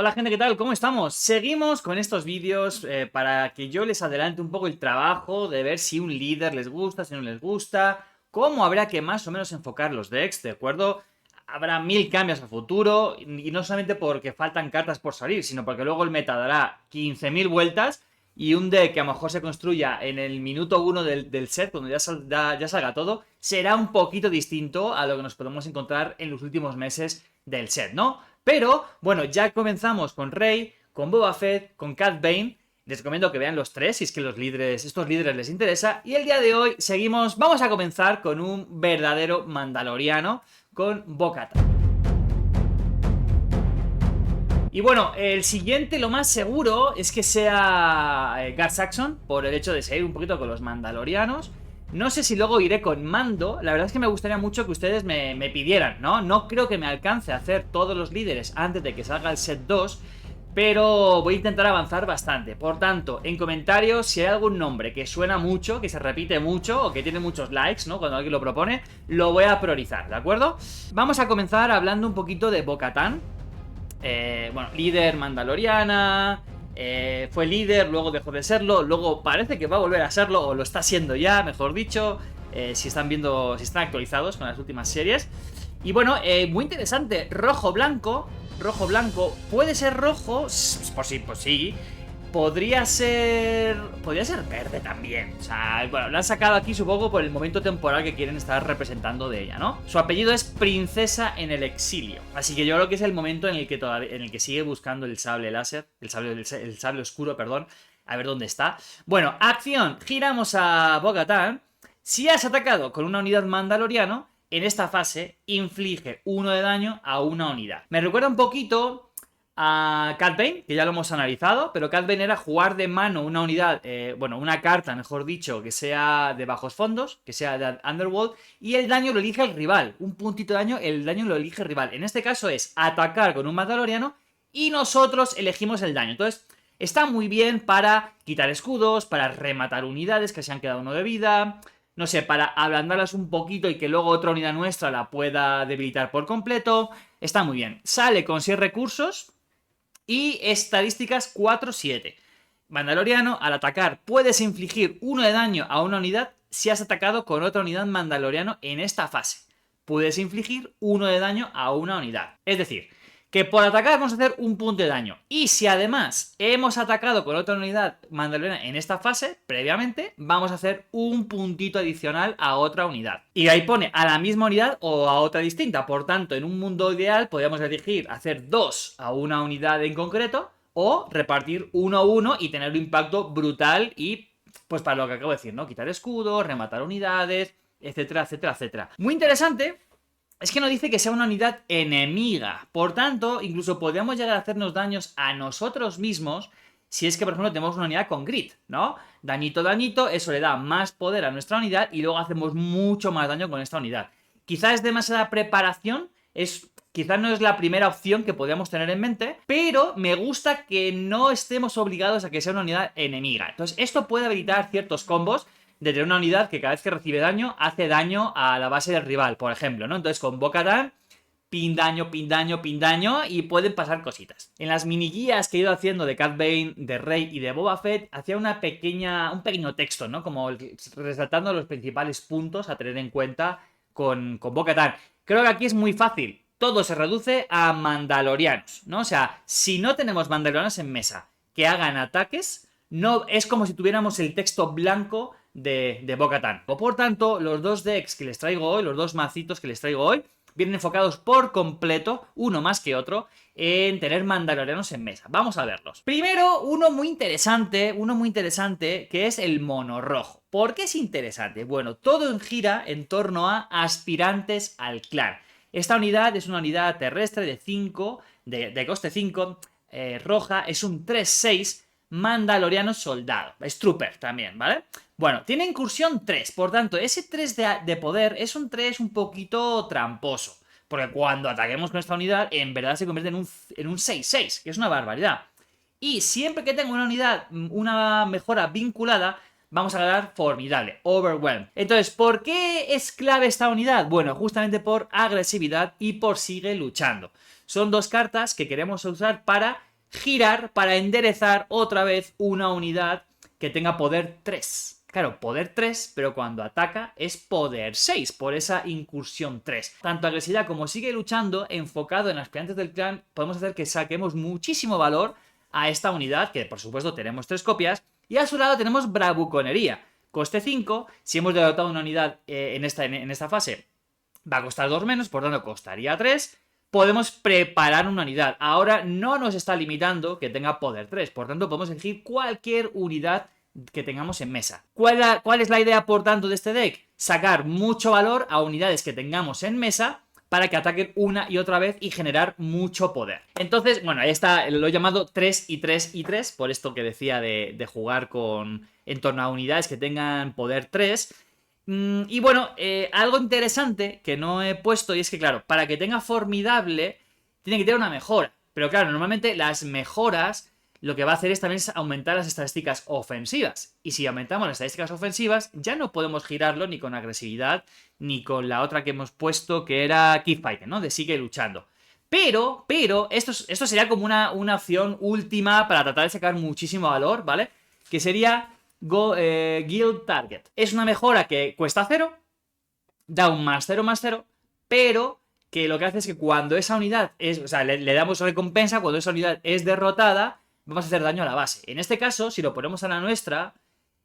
Hola gente, ¿qué tal? ¿Cómo estamos? Seguimos con estos vídeos para que yo les adelante un poco el trabajo de ver si un líder les gusta, si no les gusta, cómo habrá que más o menos enfocar los decks, ¿de acuerdo? Habrá 1000 cambios a futuro y no solamente porque faltan cartas por salir, sino porque luego el meta dará 15.000 vueltas y un deck que a lo mejor se construya en el minuto uno del set, cuando ya salga todo, será un poquito distinto a lo que nos podemos encontrar en los últimos meses del set, ¿no? Pero, bueno, ya comenzamos con Rey, con Boba Fett, con Cad Bane. Les recomiendo que vean los tres si es que estos líderes les interesa. Y el día de hoy vamos a comenzar con un verdadero mandaloriano, con Bo-Katan. Y bueno, el siguiente, lo más seguro, es que sea Gar Saxon, por el hecho de seguir un poquito con los mandalorianos. No sé si luego iré con Mando. La verdad es que me gustaría mucho que ustedes me pidieran, ¿no? No creo que me alcance a hacer todos los líderes antes de que salga el set 2, pero voy a intentar avanzar bastante. Por tanto, en comentarios, si hay algún nombre que suena mucho, que se repite mucho o que tiene muchos likes, ¿no? Cuando alguien lo propone, lo voy a priorizar, ¿de acuerdo? Vamos a comenzar hablando un poquito de Bo-Katan. Bueno, líder mandaloriana, fue líder, luego dejó de serlo, luego parece que va a volver a serlo, o lo está siendo ya, mejor dicho, si están actualizados con las últimas series. Y bueno, muy interesante, rojo-blanco, puede ser rojo, pues sí, podría ser verde también. O sea, bueno, lo han sacado aquí supongo por el momento temporal que quieren estar representando de ella, ¿no? Su apellido es Princesa en el Exilio. Así que yo creo que es el momento en el que sigue buscando el sable láser, el sable oscuro, perdón, a ver dónde está. Bueno, acción, giramos a Bo-Katan. Si has atacado con una unidad mandaloriano, en esta fase inflige 1 de daño a una unidad. Me recuerda un poquito a Cad Bane, que ya lo hemos analizado, pero Cad Bane era jugar de mano una unidad, bueno, una carta, mejor dicho, que sea de bajos fondos, que sea de Underworld, y el daño lo elige el rival. Un puntito de daño, el daño lo elige el rival. En este caso es atacar con un mandaloriano y nosotros elegimos el daño. Entonces, está muy bien para quitar escudos, para rematar unidades que se han quedado uno de vida, no sé, para ablandarlas un poquito y que luego otra unidad nuestra la pueda debilitar por completo. Está muy bien. Sale con 6 recursos y estadísticas 4-7. Mandaloriano, al atacar puedes infligir 1 de daño a una unidad si has atacado con otra unidad mandaloriano en esta fase. Puedes infligir 1 de daño a una unidad. Es decir, que por atacar vamos a hacer un punto de daño. Y si además hemos atacado con otra unidad mandaloriana en esta fase, previamente, vamos a hacer un puntito adicional a otra unidad. Y ahí pone a la misma unidad o a otra distinta. Por tanto, en un mundo ideal podríamos elegir hacer 2 a una unidad en concreto o repartir 1 a 1 y tener un impacto brutal y, pues para lo que acabo de decir, ¿no? Quitar escudos, rematar unidades, etcétera, etcétera, etcétera. Muy interesante. Es que no dice que sea una unidad enemiga. Por tanto, incluso podríamos llegar a hacernos daños a nosotros mismos si es que, por ejemplo, tenemos una unidad con grit, ¿no? Dañito, dañito, eso le da más poder a nuestra unidad y luego hacemos mucho más daño con esta unidad. Quizás es demasiada preparación, quizás no es la primera opción que podríamos tener en mente, pero me gusta que no estemos obligados a que sea una unidad enemiga. Entonces, esto puede habilitar ciertos combos de tener una unidad que cada vez que recibe daño, hace daño a la base del rival, por ejemplo, ¿no? Entonces con Bo-Katan, pin daño, pin daño, pin daño, y pueden pasar cositas. En las mini guías que he ido haciendo de Cad Bane, de Rey y de Boba Fett, hacía un pequeño texto, ¿no? Como resaltando los principales puntos a tener en cuenta con Bo-Katan. Creo que aquí es muy fácil. Todo se reduce a mandalorianos, ¿no? O sea, si no tenemos mandalorianos en mesa que hagan ataques, no es como si tuviéramos el texto blanco de Bo-Katan. Por tanto, los dos decks que les traigo hoy, los dos macitos que les traigo hoy, vienen enfocados por completo, uno más que otro, en tener mandalorianos en mesa. Vamos a verlos. Primero, uno muy interesante, que es el mono rojo. ¿Por qué es interesante? Bueno, todo gira en torno a aspirantes al clan. Esta unidad es una unidad terrestre de 5, de coste 5, roja, es un 3-6, mandaloriano soldado. Es trooper también, ¿vale? Bueno, tiene incursión 3, por tanto, ese 3 de poder es un 3 un poquito tramposo. Porque cuando ataquemos con esta unidad, en verdad se convierte en un 6-6, que es una barbaridad. Y siempre que tenga una unidad, una mejora vinculada, vamos a ganar formidable, Overwhelm. Entonces, ¿por qué es clave esta unidad? Bueno, justamente por agresividad y por sigue luchando. Son dos cartas que queremos usar para girar para enderezar otra vez una unidad que tenga poder 3. Claro, poder 3, pero cuando ataca es poder 6, por esa incursión 3. Tanto agresividad como sigue luchando, enfocado en aspirantes del clan, podemos hacer que saquemos muchísimo valor a esta unidad, que por supuesto tenemos 3 copias, y a su lado tenemos bravuconería. Coste 5, si hemos derrotado una unidad en esta fase, va a costar 2 menos, por tanto costaría 3. Podemos preparar una unidad. Ahora no nos está limitando que tenga poder 3, por tanto podemos elegir cualquier unidad que tengamos en mesa. ¿Cuál es la idea, por tanto, de este deck? Sacar mucho valor a unidades que tengamos en mesa para que ataquen una y otra vez y generar mucho poder. Entonces, bueno, ahí está, lo he llamado 3 y 3 y 3, por esto que decía de jugar en torno a unidades que tengan poder 3. Y bueno, algo interesante que no he puesto, y es que, claro, para que tenga formidable, tiene que tener una mejora. Pero claro, normalmente las mejoras lo que va a hacer es también aumentar las estadísticas ofensivas. Y si aumentamos las estadísticas ofensivas, ya no podemos girarlo ni con agresividad, ni con la otra que hemos puesto, que era Keep Fighting, ¿no? De sigue luchando. Pero, esto sería como una opción última para tratar de sacar muchísimo valor, ¿vale? Que sería Guild Target. Es una mejora que cuesta 0, da un +0/+0, pero que lo que hace es que cuando esa unidad es, o sea, le damos recompensa, cuando esa unidad es derrotada, vamos a hacer daño a la base. En este caso, si lo ponemos a la nuestra,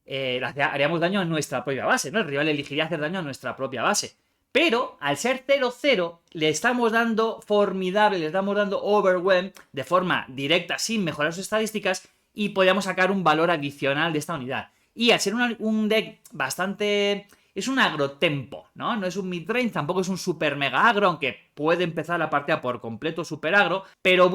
haríamos daño a nuestra propia base, ¿no? El rival elegiría hacer daño a nuestra propia base. Pero, al ser 0-0, le estamos dando formidable, le estamos dando overwhelm de forma directa, sin mejorar sus estadísticas, y podríamos sacar un valor adicional de esta unidad. Y al ser un deck bastante... Es un agrotempo, ¿no? No es un midrange, tampoco es un super mega agro, aunque puede empezar la partida por completo super agro, pero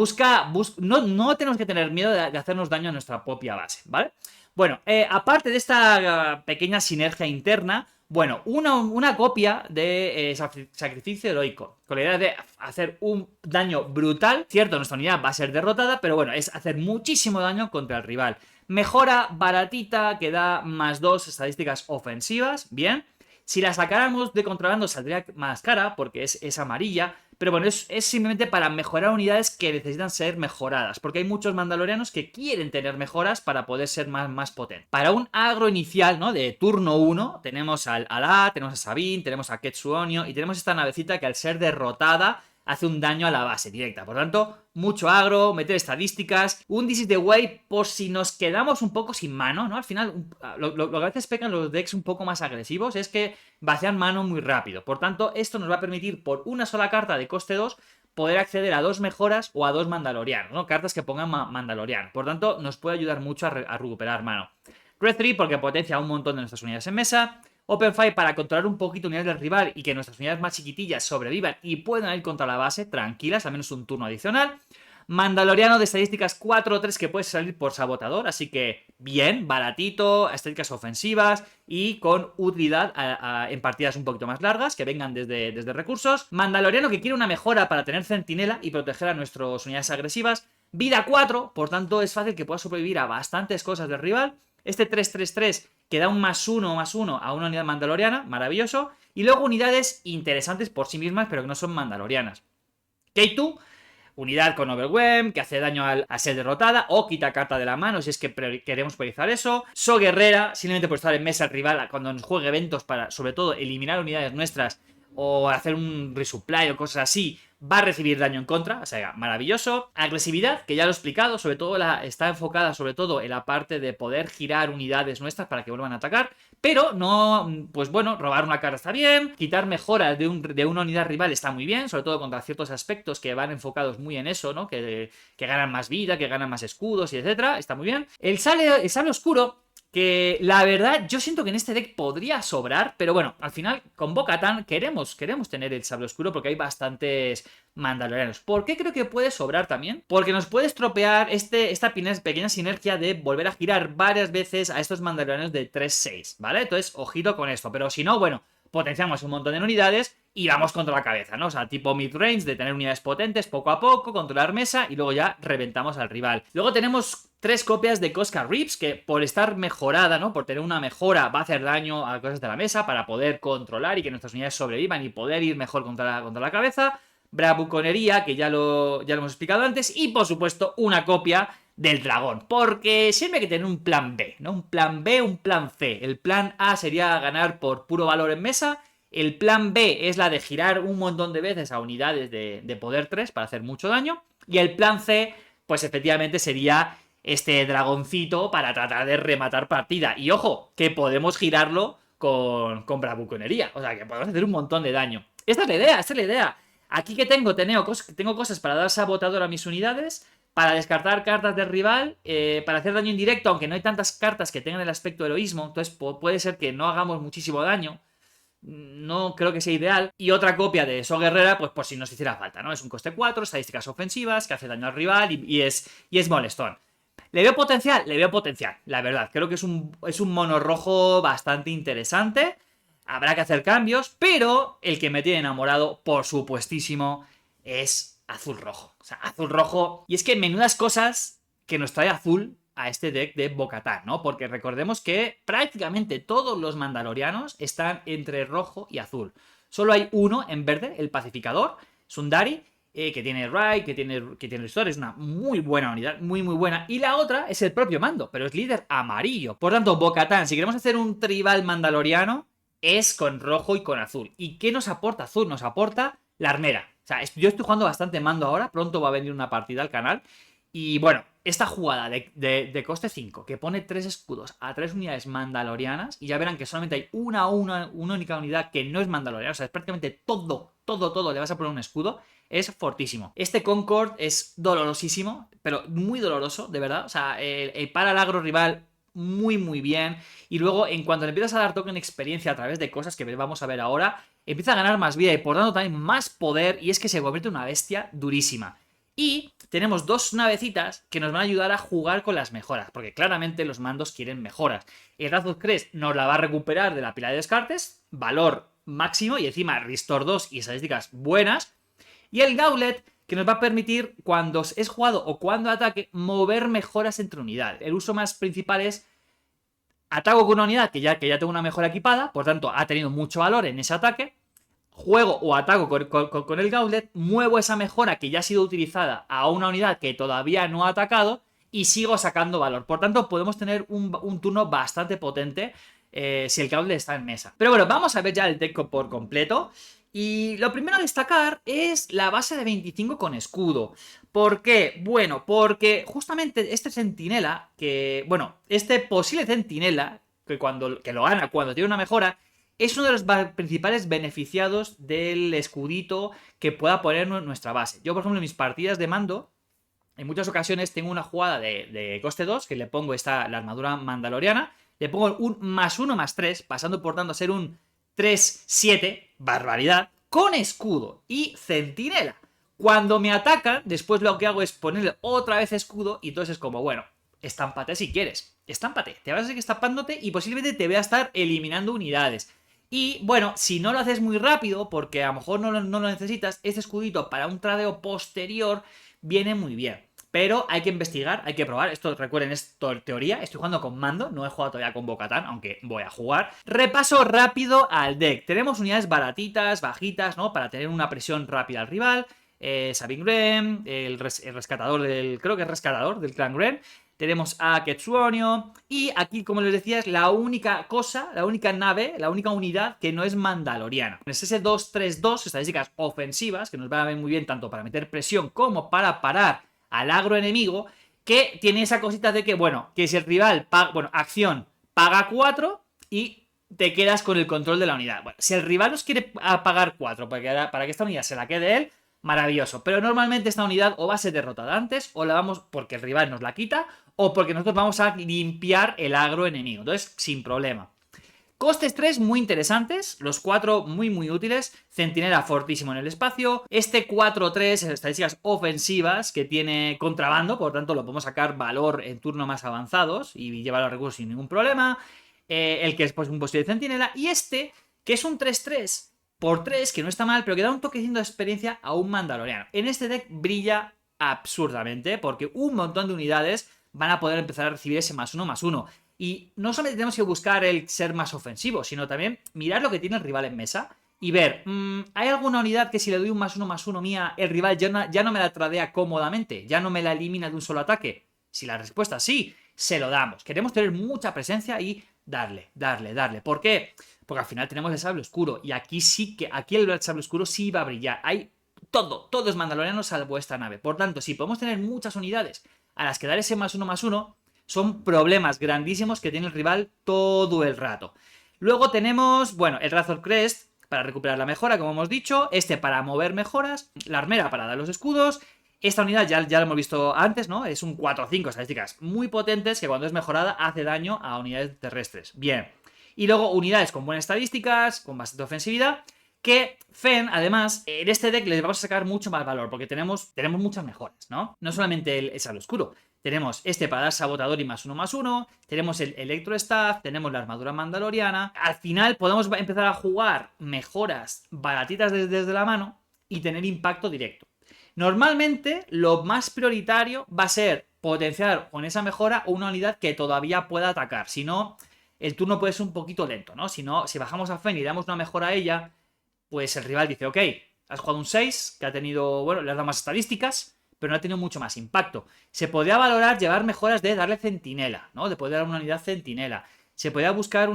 no tenemos que tener miedo de hacernos daño a nuestra propia base, ¿vale? Bueno, aparte de esta pequeña sinergia interna, bueno, una copia de sacrificio heroico, con la idea de hacer un daño brutal. Cierto, nuestra unidad va a ser derrotada, pero bueno, es hacer muchísimo daño contra el rival. Mejora baratita que da +2 estadísticas ofensivas, bien. Si la sacáramos de contrabando saldría más cara porque es amarilla, pero bueno, es simplemente para mejorar unidades que necesitan ser mejoradas, porque hay muchos mandalorianos que quieren tener mejoras para poder ser más potentes. Para un agro inicial, ¿no? De turno 1, tenemos al A, tenemos a Sabine, tenemos a Ketsuonio y tenemos esta navecita que al ser derrotada hace un daño a la base directa. Por lo tanto, mucho agro, meter estadísticas, un This is the way por si nos quedamos un poco sin mano, ¿no? Al final, lo que a veces pecan los decks un poco más agresivos es que vacían mano muy rápido. Por tanto, esto nos va a permitir por una sola carta de coste 2 poder acceder a 2 mejoras o a 2 mandalorianos, ¿no? Cartas que pongan mandaloriano. Por tanto, nos puede ayudar mucho a recuperar mano. Red 3 porque potencia un montón de nuestras unidades en mesa. Open Fight para controlar un poquito unidades del rival y que nuestras unidades más chiquitillas sobrevivan y puedan ir contra la base tranquilas, al menos un turno adicional. Mandaloriano de estadísticas 4-3 que puede salir por sabotador, así que bien, baratito, estadísticas ofensivas y con utilidad en partidas un poquito más largas, que vengan desde recursos. Mandaloriano que quiere una mejora para tener centinela y proteger a nuestras unidades agresivas. Vida 4, por tanto es fácil que pueda sobrevivir a bastantes cosas del rival. Este 3-3-3 que da un +1/+1 a una unidad mandaloriana, maravilloso. Y luego unidades interesantes por sí mismas, pero que no son mandalorianas. K2, unidad con Overwhelm, que hace daño al ser derrotada, o quita carta de la mano si es que queremos priorizar eso. So Guerrera, simplemente por estar en mesa el rival cuando nos juegue eventos para, sobre todo, eliminar unidades nuestras o hacer un resupply o cosas así, va a recibir daño en contra, o sea, maravilloso. Agresividad, que ya lo he explicado, sobre todo está enfocada sobre todo en la parte de poder girar unidades nuestras para que vuelvan a atacar, pero no, pues bueno, robar una carta está bien, quitar mejoras de una unidad rival está muy bien, sobre todo contra ciertos aspectos que van enfocados muy en eso, ¿no? Que ganan más vida, que ganan más escudos y etcétera, está muy bien. El sable oscuro, que la verdad yo siento que en este deck podría sobrar, pero bueno, al final con Bo-Katan queremos tener el sable oscuro porque hay bastantes mandalorianos. ¿Por qué creo que puede sobrar también? Porque nos puede estropear esta pequeña sinergia de volver a girar varias veces a estos mandalorianos de 3-6, ¿vale? Entonces, ojito con esto, pero si no, bueno, potenciamos un montón de unidades y vamos contra la cabeza, ¿no? O sea, tipo mid-range, de tener unidades potentes poco a poco, controlar mesa y luego ya reventamos al rival. Luego tenemos 3 copias de Cosca Rips, que por estar mejorada, ¿no? Por tener una mejora, va a hacer daño a cosas de la mesa para poder controlar y que nuestras unidades sobrevivan y poder ir mejor contra la cabeza. bravuconería, que ya lo hemos explicado antes, y por supuesto una copia del dragón, porque siempre hay que tener un plan B, ¿no? Un plan B, un plan C. El plan A sería ganar por puro valor en mesa, el plan B es la de girar un montón de veces a unidades de poder 3 para hacer mucho daño, y el plan C, pues efectivamente sería este dragoncito para tratar de rematar partida. Y ojo, que podemos girarlo con bravuconería, o sea que podemos hacer un montón de daño. Esta es la idea, esta es la idea. Aquí que tengo cosas para dar sabotador a mis unidades, para descartar cartas del rival, para hacer daño indirecto, aunque no hay tantas cartas que tengan el aspecto heroísmo, entonces puede ser que no hagamos muchísimo daño. No creo que sea ideal. Y otra copia de So Guerrera, pues por si nos hiciera falta, ¿no? Es un coste 4, estadísticas ofensivas, que hace daño al rival y es molestón. ¿Le veo potencial? Le veo potencial, la verdad. Creo que es un mono rojo bastante interesante. Habrá que hacer cambios, pero el que me tiene enamorado, por supuestísimo, es azul rojo. O sea, azul rojo. Y es que menudas cosas que nos trae azul a este deck de Bo-Katan, ¿no? Porque recordemos que prácticamente todos los mandalorianos están entre rojo y azul. Solo hay uno en verde, el pacificador, Sundari, que tiene Raid, que tiene Restore, es una muy buena unidad, muy buena. Y la otra es el propio Mando, pero es líder amarillo. Por tanto, Bo-Katan, si queremos hacer un tribal mandaloriano, es con rojo y con azul. ¿Y qué nos aporta azul? Nos aporta la armera. O sea, yo estoy jugando bastante Mando ahora, pronto va a venir una partida al canal. Y bueno, esta jugada de coste 5, que pone 3 escudos a 3 unidades mandalorianas, y ya verán que solamente hay una única unidad que no es mandaloriana, o sea, es prácticamente todo le vas a poner un escudo, es fortísimo. Este Concord es dolorosísimo, pero muy doloroso, de verdad, o sea, para el agro rival muy bien, y luego en cuanto le empiezas a dar token experiencia a través de cosas que vamos a ver ahora, empieza a ganar más vida y por tanto también más poder, y es que se convierte en una bestia durísima. Y tenemos dos navecitas que nos van a ayudar a jugar con las mejoras, porque claramente los mandos quieren mejoras. El Wrath of Crest nos la va a recuperar de la pila de descartes, valor máximo y encima Restore 2 y estadísticas buenas. Y el Gauntlet, que nos va a permitir, cuando es jugado o cuando ataque, mover mejoras entre unidades. El uso más principal es ataco con una unidad que ya tengo una mejora equipada, por tanto ha tenido mucho valor en ese ataque. Juego o ataco con el Gauntlet, muevo esa mejora que ya ha sido utilizada a una unidad que todavía no ha atacado y sigo sacando valor. Por tanto, podemos tener un turno bastante potente si el Gauntlet está en mesa. Pero bueno, vamos a ver ya el deck por completo. Y lo primero a destacar es la base de 25 con escudo. ¿Por qué? Bueno, porque justamente este centinela, este posible centinela, que lo gana cuando tiene una mejora, es uno de los principales beneficiados del escudito que pueda poner nuestra base. Yo, por ejemplo, en mis partidas de Mando, en muchas ocasiones tengo una jugada de coste 2, que le pongo la armadura mandaloriana, le pongo un +1/+3, pasando por tanto a ser un 3/7, barbaridad, con escudo y centinela. Cuando me atacan, después lo que hago es ponerle otra vez escudo y entonces es como, bueno, estámpate si quieres. Estámpate, te vas a seguir estampándote y posiblemente te voy a estar eliminando unidades. Y bueno, si no lo haces muy rápido, porque a lo mejor no lo necesitas, este escudito para un tradeo posterior viene muy bien. Pero hay que investigar, hay que probar. Esto, recuerden, es teoría. Estoy jugando con Mando, no he jugado todavía con Bo-Katan, aunque voy a jugar. Repaso rápido al deck. Tenemos unidades baratitas, bajitas, ¿no? Para tener una presión rápida al rival. Sabine Wren, el rescatador creo que es rescatador del clan Wren. Tenemos a Ketsuonio. Y aquí, como les decía, es la única cosa, la única nave, la única unidad que no es mandaloriana. Es ese 2-3-2, estadísticas ofensivas, que nos van a ver muy bien tanto para meter presión como para parar al agro enemigo, que tiene esa cosita de que, bueno, que si el rival acción paga 4 y te quedas con el control de la unidad. Bueno, si el rival nos quiere pagar 4 para que esta unidad se la quede él, maravilloso. Pero normalmente esta unidad o va a ser derrotada antes, o la vamos porque el rival nos la quita, o porque nosotros vamos a limpiar el agro enemigo. Entonces, sin problema. Costes 3 muy interesantes, los 4 muy útiles, centinela fortísimo en el espacio, este 4-3 estadísticas ofensivas que tiene contrabando, por tanto lo podemos sacar valor en turnos más avanzados y llevar los recursos sin ningún problema, el que es pues un posible centinela, y este que es un 3-3 por 3, que no está mal, pero que da un toquecito de experiencia a un mandaloriano. En este deck brilla absurdamente porque un montón de unidades van a poder empezar a recibir ese +1/+1. Y no solamente tenemos que buscar el ser más ofensivo, sino también mirar lo que tiene el rival en mesa y ver, ¿hay alguna unidad que si le doy un +1/+1 mía, el rival ya no me la tradea cómodamente? ¿Ya no me la elimina de un solo ataque? Si la respuesta es sí, se lo damos. Queremos tener mucha presencia y darle. ¿Por qué? Porque al final tenemos el sable oscuro y aquí el sable oscuro sí va a brillar. Hay todo es mandaloriano salvo esta nave. Por tanto, si podemos tener muchas unidades a las que dar ese +1/+1, son problemas grandísimos que tiene el rival todo el rato. Luego tenemos, bueno, el Razor Crest para recuperar la mejora, como hemos dicho, este para mover mejoras, la armera para dar los escudos. Esta unidad ya lo hemos visto antes, ¿no? Es un 4 o 5 estadísticas muy potentes que cuando es mejorada hace daño a unidades terrestres. Bien. Y luego unidades con buenas estadísticas, con bastante ofensividad, que Fenn, además, en este deck les vamos a sacar mucho más valor, porque tenemos muchas mejoras, ¿no? No solamente el sable oscuro. Tenemos este para dar sabotador y +1/+1, tenemos el Electro Staff, tenemos la armadura mandaloriana. Al final podemos empezar a jugar mejoras baratitas desde la mano y tener impacto directo. Normalmente lo más prioritario va a ser potenciar con esa mejora una unidad que todavía pueda atacar. Si no, el turno puede ser un poquito lento, ¿no? Si bajamos a Fenn y damos una mejora a ella, pues el rival dice, ok, has jugado un 6, que ha tenido, bueno, le has dado más estadísticas, pero no ha tenido mucho más impacto. Se podría valorar llevar mejoras de darle centinela, ¿no? De poder dar una unidad centinela. Se podría buscar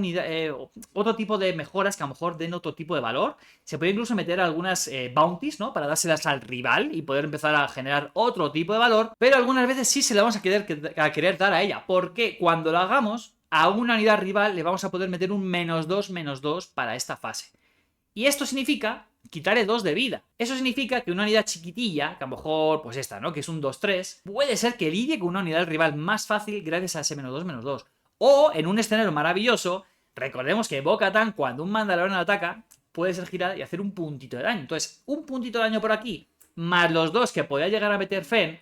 otro tipo de mejoras que a lo mejor den otro tipo de valor. Se puede incluso meter algunas bounties, ¿no? Para dárselas al rival y poder empezar a generar otro tipo de valor. Pero algunas veces sí se le vamos a querer dar a ella. Porque cuando lo hagamos, a una unidad rival le vamos a poder meter un -2/-2 para esta fase. Y esto significa quitarle 2 de vida. Eso significa que una unidad chiquitilla, que a lo mejor, pues esta, ¿no? Que es un 2-3, puede ser que lidie con una unidad rival más fácil gracias a ese -2/-2. O, en un escenario maravilloso, recordemos que Bo-Katan, cuando un Mandaloriano ataca, puede ser girada y hacer un puntito de daño. Entonces, un puntito de daño por aquí, más los 2 que podía llegar a meter Fenn,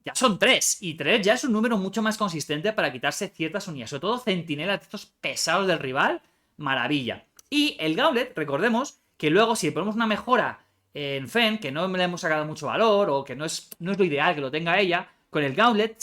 ya son 3. Y 3 ya es un número mucho más consistente para quitarse ciertas unidades. Sobre todo centinelas, estos pesados del rival, maravilla. Y el Gauntlet, recordemos que luego si le ponemos una mejora en Fenn, que no le hemos sacado mucho valor o que no es lo ideal que lo tenga ella, con el Gauntlet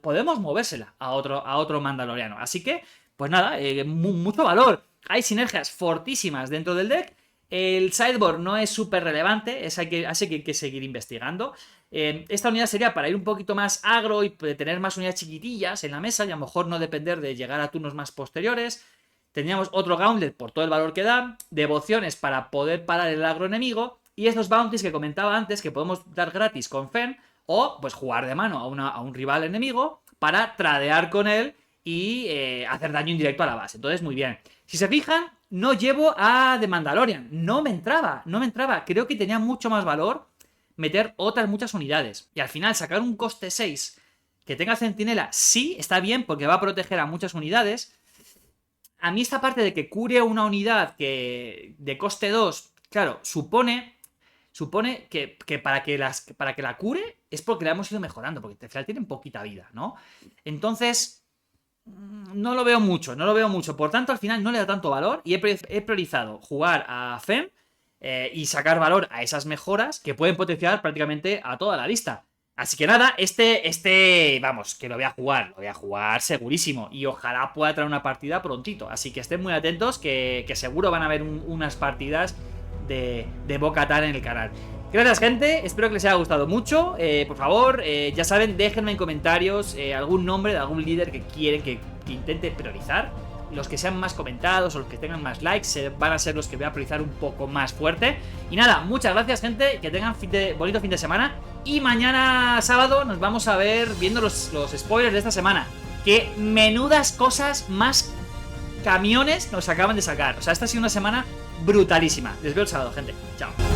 podemos movérsela a otro mandaloriano. Así que, pues nada, mucho valor. Hay sinergias fortísimas dentro del deck. El sideboard no es súper relevante, así que hay que seguir investigando. Esta unidad sería para ir un poquito más agro y tener más unidades chiquitillas en la mesa y a lo mejor no depender de llegar a turnos más posteriores. Tendríamos otro Gauntlet por todo el valor que da, devociones para poder parar el agro enemigo y estos bounties que comentaba antes que podemos dar gratis con Fenn o pues jugar de mano a un rival enemigo para tradear con él y hacer daño indirecto a la base. Entonces, muy bien. Si se fijan, no llevo a The Mandalorian. No me entraba. Creo que tenía mucho más valor meter otras muchas unidades. Y al final sacar un coste 6 que tenga centinela, sí, está bien porque va a proteger a muchas unidades. A mí esta parte de que cure una unidad de coste 2, claro, supone que para que la cure es porque la hemos ido mejorando, porque al final tienen poquita vida, ¿no? Entonces, no lo veo mucho. Por tanto, al final no le da tanto valor y he priorizado jugar a Fenn y sacar valor a esas mejoras que pueden potenciar prácticamente a toda la lista. Así que nada, vamos, que lo voy a jugar segurísimo y ojalá pueda traer una partida prontito. Así que estén muy atentos que seguro van a haber unas partidas de Bo-Katan en el canal. Gracias, gente, espero que les haya gustado mucho. Por favor, ya saben, déjenme en comentarios algún nombre de algún líder que quieren que intente priorizar. Los que sean más comentados o los que tengan más likes van a ser los que voy a priorizar un poco más fuerte. Y nada, muchas gracias, gente, que tengan bonito fin de semana. Y mañana sábado nos vamos a ver viendo los spoilers de esta semana. Que menudas cosas más camiones nos acaban de sacar. O sea, esta ha sido una semana brutalísima. Les veo el sábado, gente. Chao.